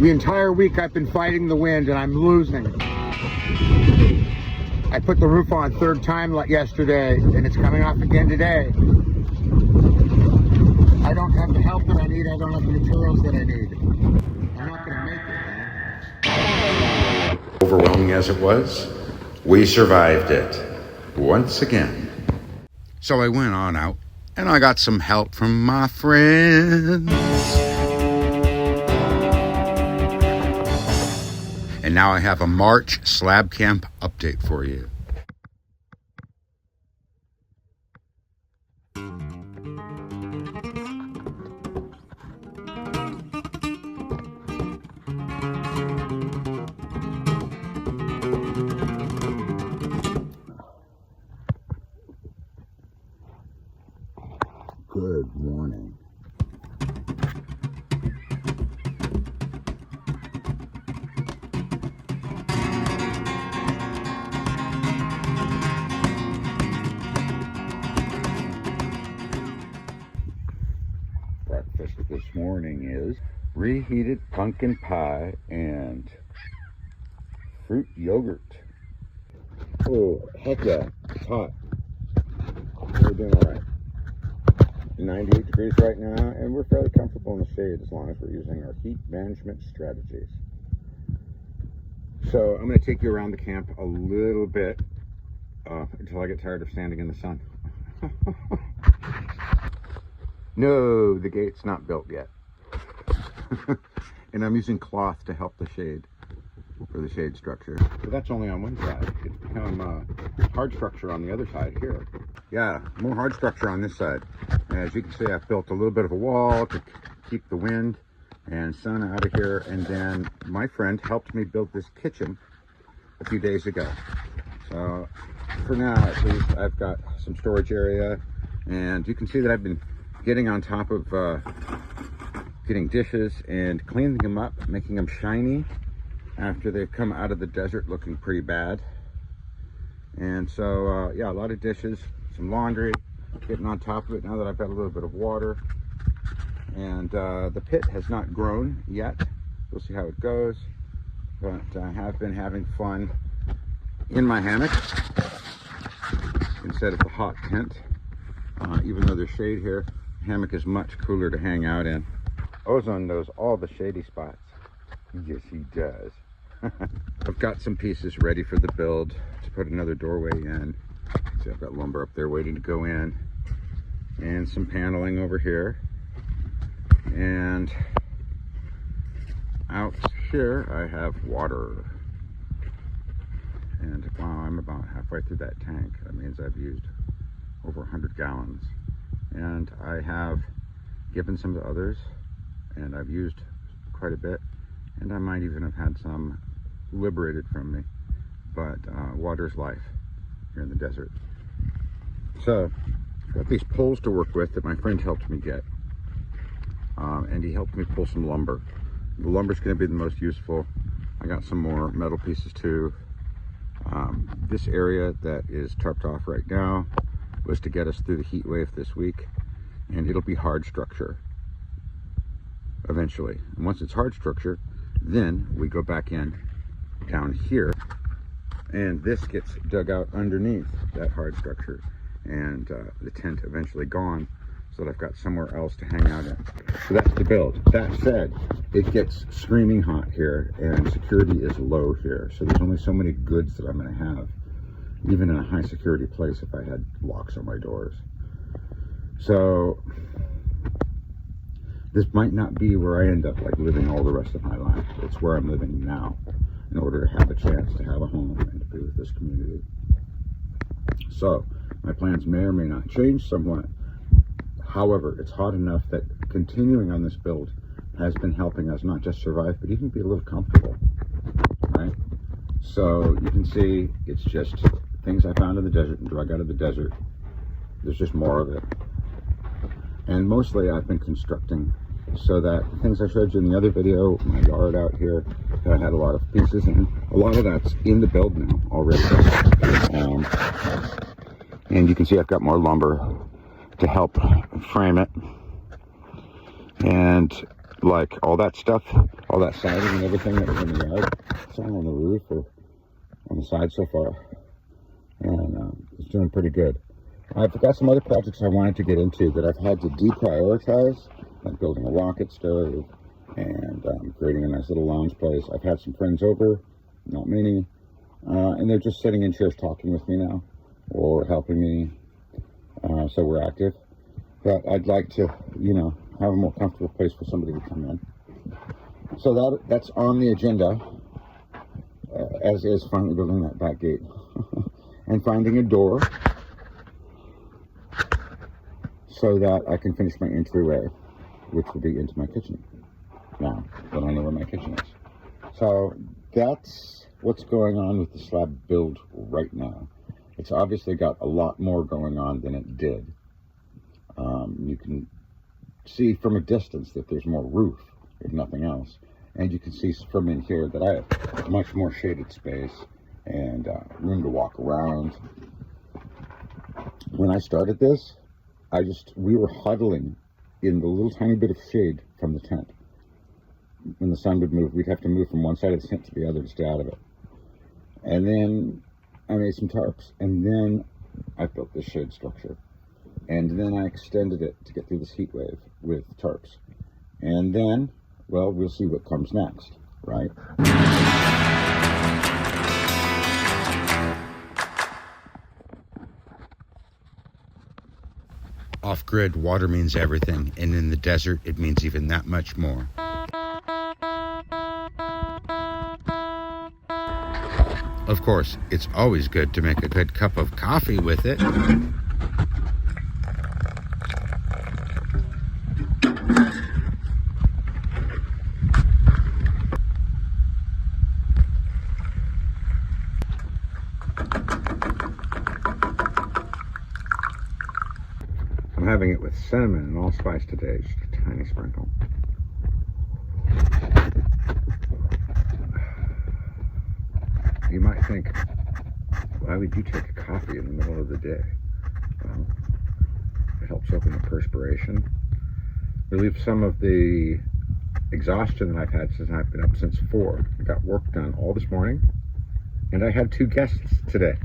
The entire week I've been fighting the wind and I'm losing. I put the roof on third time yesterday and it's coming off again today. I don't have the help that I need. I don't have the materials that I need. I'm not going to make it, man. Overwhelming as it was, we survived it once again. So I went on out and I got some help from my friends. And now I have a March Slab Camp update for you. Good morning. Breakfast this morning is reheated pumpkin pie and fruit yogurt. Oh, heck yeah, it's hot. We're doing all right. 98 degrees right now, and we're fairly comfortable in the shade as long as we're using our heat management strategies. So I'm going to take you around the camp a little bit until I get tired of standing in the sun. No, the gate's not built yet. And I'm using cloth to help the shade, for the shade structure. But that's only on one side. It's become hard structure on the other side here. Yeah, more hard structure on this side. As you can see, I've built a little bit of a wall to keep the wind and sun out of here. And then my friend helped me build this kitchen a few days ago. So for now, at least, I've got some storage area. And you can see that I've been getting on top of getting dishes and cleaning them up, making them shiny after they've come out of the desert looking pretty bad. And so, yeah, a lot of dishes, some laundry, getting on top of it now that I've got a little bit of water. And the pit has not grown yet. We'll see how it goes. But I have been having fun in my hammock instead of the hot tent. Even though there's shade here, the hammock is much cooler to hang out in. Ozone knows all the shady spots. Yes, he does. I've got some pieces ready for the build to put another doorway in. See, I've got lumber up there waiting to go in, and some paneling over here. And out here I have water. And wow, I'm about halfway through that tank. That means I've used over 100 gallons. And I have given some to others, and I've used quite a bit. And I might even have had some liberated from me. But water's life here in the desert. So I've got these poles to work with that my friend helped me get. And he helped me pull some lumber. The lumber's going to be the most useful. I got some more metal pieces too. This area that is tarped off right now was to get us through the heat wave this week. And it'll be hard structure eventually. And once it's hard structure, then we go back in down here, and this gets dug out underneath that hard structure, and the tent eventually gone, so that I've got somewhere else to hang out in. So that's the build. That said, it gets screaming hot here, and security is low here, so there's only so many goods that I'm going to have, even in a high security place if I had locks on my doors. So this might not be where I end up like living all the rest of my life. It's where I'm living now in order to have a chance to have a home and to be with this community. So my plans may or may not change somewhat. However, it's hot enough that continuing on this build has been helping us not just survive, but even be a little comfortable, right? So you can see it's just things I found in the desert and drug out of the desert. There's just more of it. And mostly I've been constructing so that the things I showed you in the other video, my yard out here, that I had a lot of pieces in, a lot of that's in the build now already. And you can see I've got more lumber to help frame it. And like all that stuff, all that siding and everything that was in the yard, it's all on the roof or on the side so far. And it's doing pretty good. I've got some other projects I wanted to get into that I've had to deprioritize, like building a rocket stove and creating a nice little lounge place. I've had some friends over, not many, and they're just sitting in chairs talking with me now or helping me, so we're active. But I'd like to, you know, have a more comfortable place for somebody to come in. So that's on the agenda, as is finally building that back gate and finding a door so that I can finish my entryway, which will be into my kitchen. Now that I know where my kitchen is. So that's what's going on with the slab build right now. It's obviously got a lot more going on than it did. You can see from a distance that there's more roof, if nothing else. And you can see from in here that I have much more shaded space and room to walk around. When I started this, we were huddling in the little tiny bit of shade from the tent. When the sun would move, we'd have to move from one side of the tent to the other to stay out of it. And then I made some tarps, and then I built this shade structure. And then I extended it to get through this heat wave with tarps. And then, well, we'll see what comes next, right? Off-grid, water means everything, and in the desert, it means even that much more. Of course, it's always good to make a good cup of coffee with it. I'm having it with cinnamon and allspice today, just a tiny sprinkle. You might think, why would you take a coffee in the middle of the day? Well, it helps open the perspiration, relieve some of the exhaustion that I've had since I've been up since 4. I got work done all this morning, and I had 2 guests today.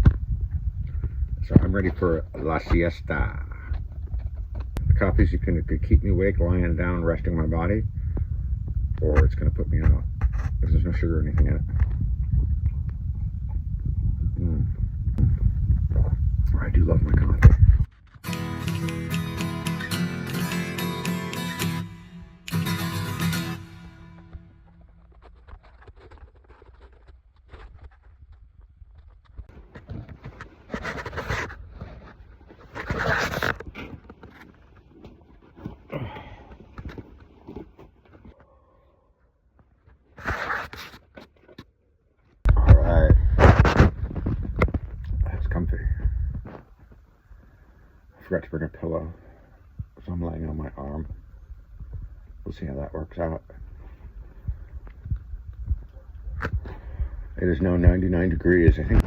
So I'm ready for la siesta. The coffees could keep me awake, lying down, resting my body, or it's going to put me out, because there's no sugar or anything in it. I do love my coffee. Forgot to bring a pillow, so I'm laying on my arm. We'll see how that works out. It is now 99 degrees, I think.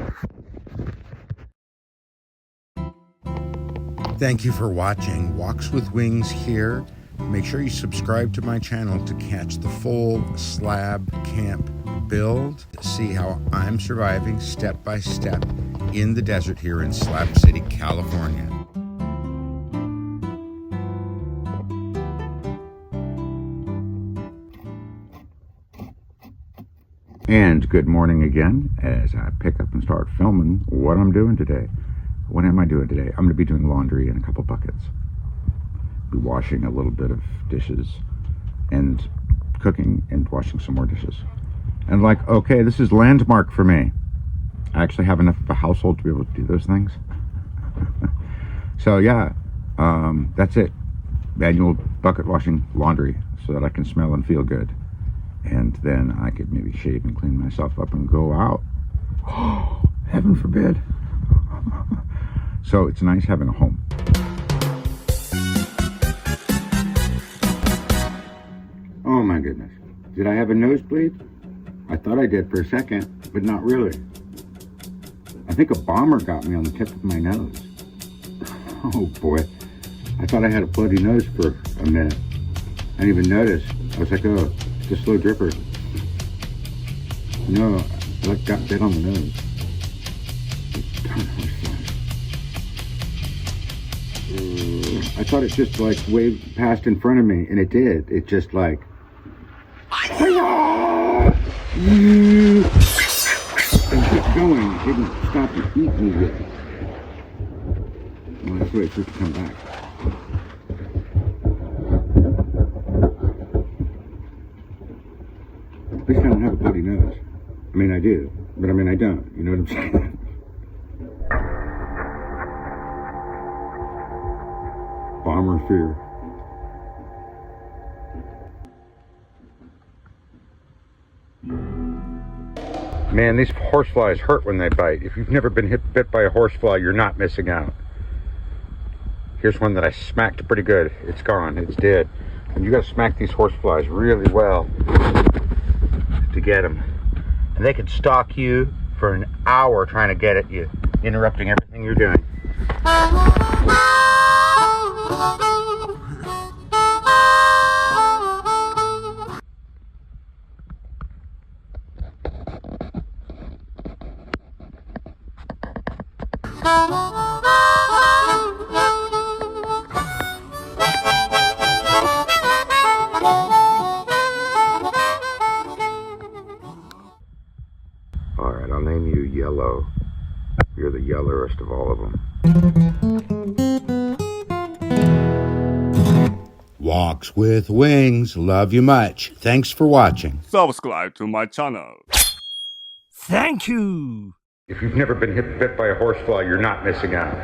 Thank you for watching Walks with Wings here. Make sure you subscribe to my channel to catch the full slab camp build. See how I'm surviving step by step in the desert here in Slab City, California. And good morning again as I pick up and start filming what I'm doing today. What am I doing today? I'm going to be doing laundry in a couple buckets. Be washing a little bit of dishes and cooking and washing some more dishes. And like, okay, this is landmark for me. I actually have enough of a household to be able to do those things. So yeah, that's it. Manual bucket washing laundry so that I can smell and feel good. And then I could maybe shave and clean myself up and go out. Oh, heaven forbid. So it's nice having a home. Oh my goodness. Did I have a nosebleed? I thought I did for a second, but not really. I think a bomber got me on the tip of my nose. Oh boy. I thought I had a bloody nose for a minute. I didn't even notice. I was like, oh, it's a slow dripper. No, I got bit on the nose. I thought it just like waved past in front of me, and it did. It just like. And kept going. It didn't stop to eat me yet. Well, let's wait for it to come back. At least I don't have a bloody nose. I mean, I do, but I mean, I don't. You know what I'm saying? Bomber fear. Man, these horseflies hurt when they bite. If you've never been bit by a horsefly, you're not missing out. Here's one that I smacked pretty good. It's gone. It's dead. And you got to smack these horseflies really well to get them. And they can stalk you for an hour trying to get at you, interrupting everything you're doing. All right, I'll name you Yellow. You're the yellowest of all of them. Walks with Wings. Love you much. Thanks for watching. Subscribe to my channel. Thank you. If you've never been bit by a horsefly, you're not missing out.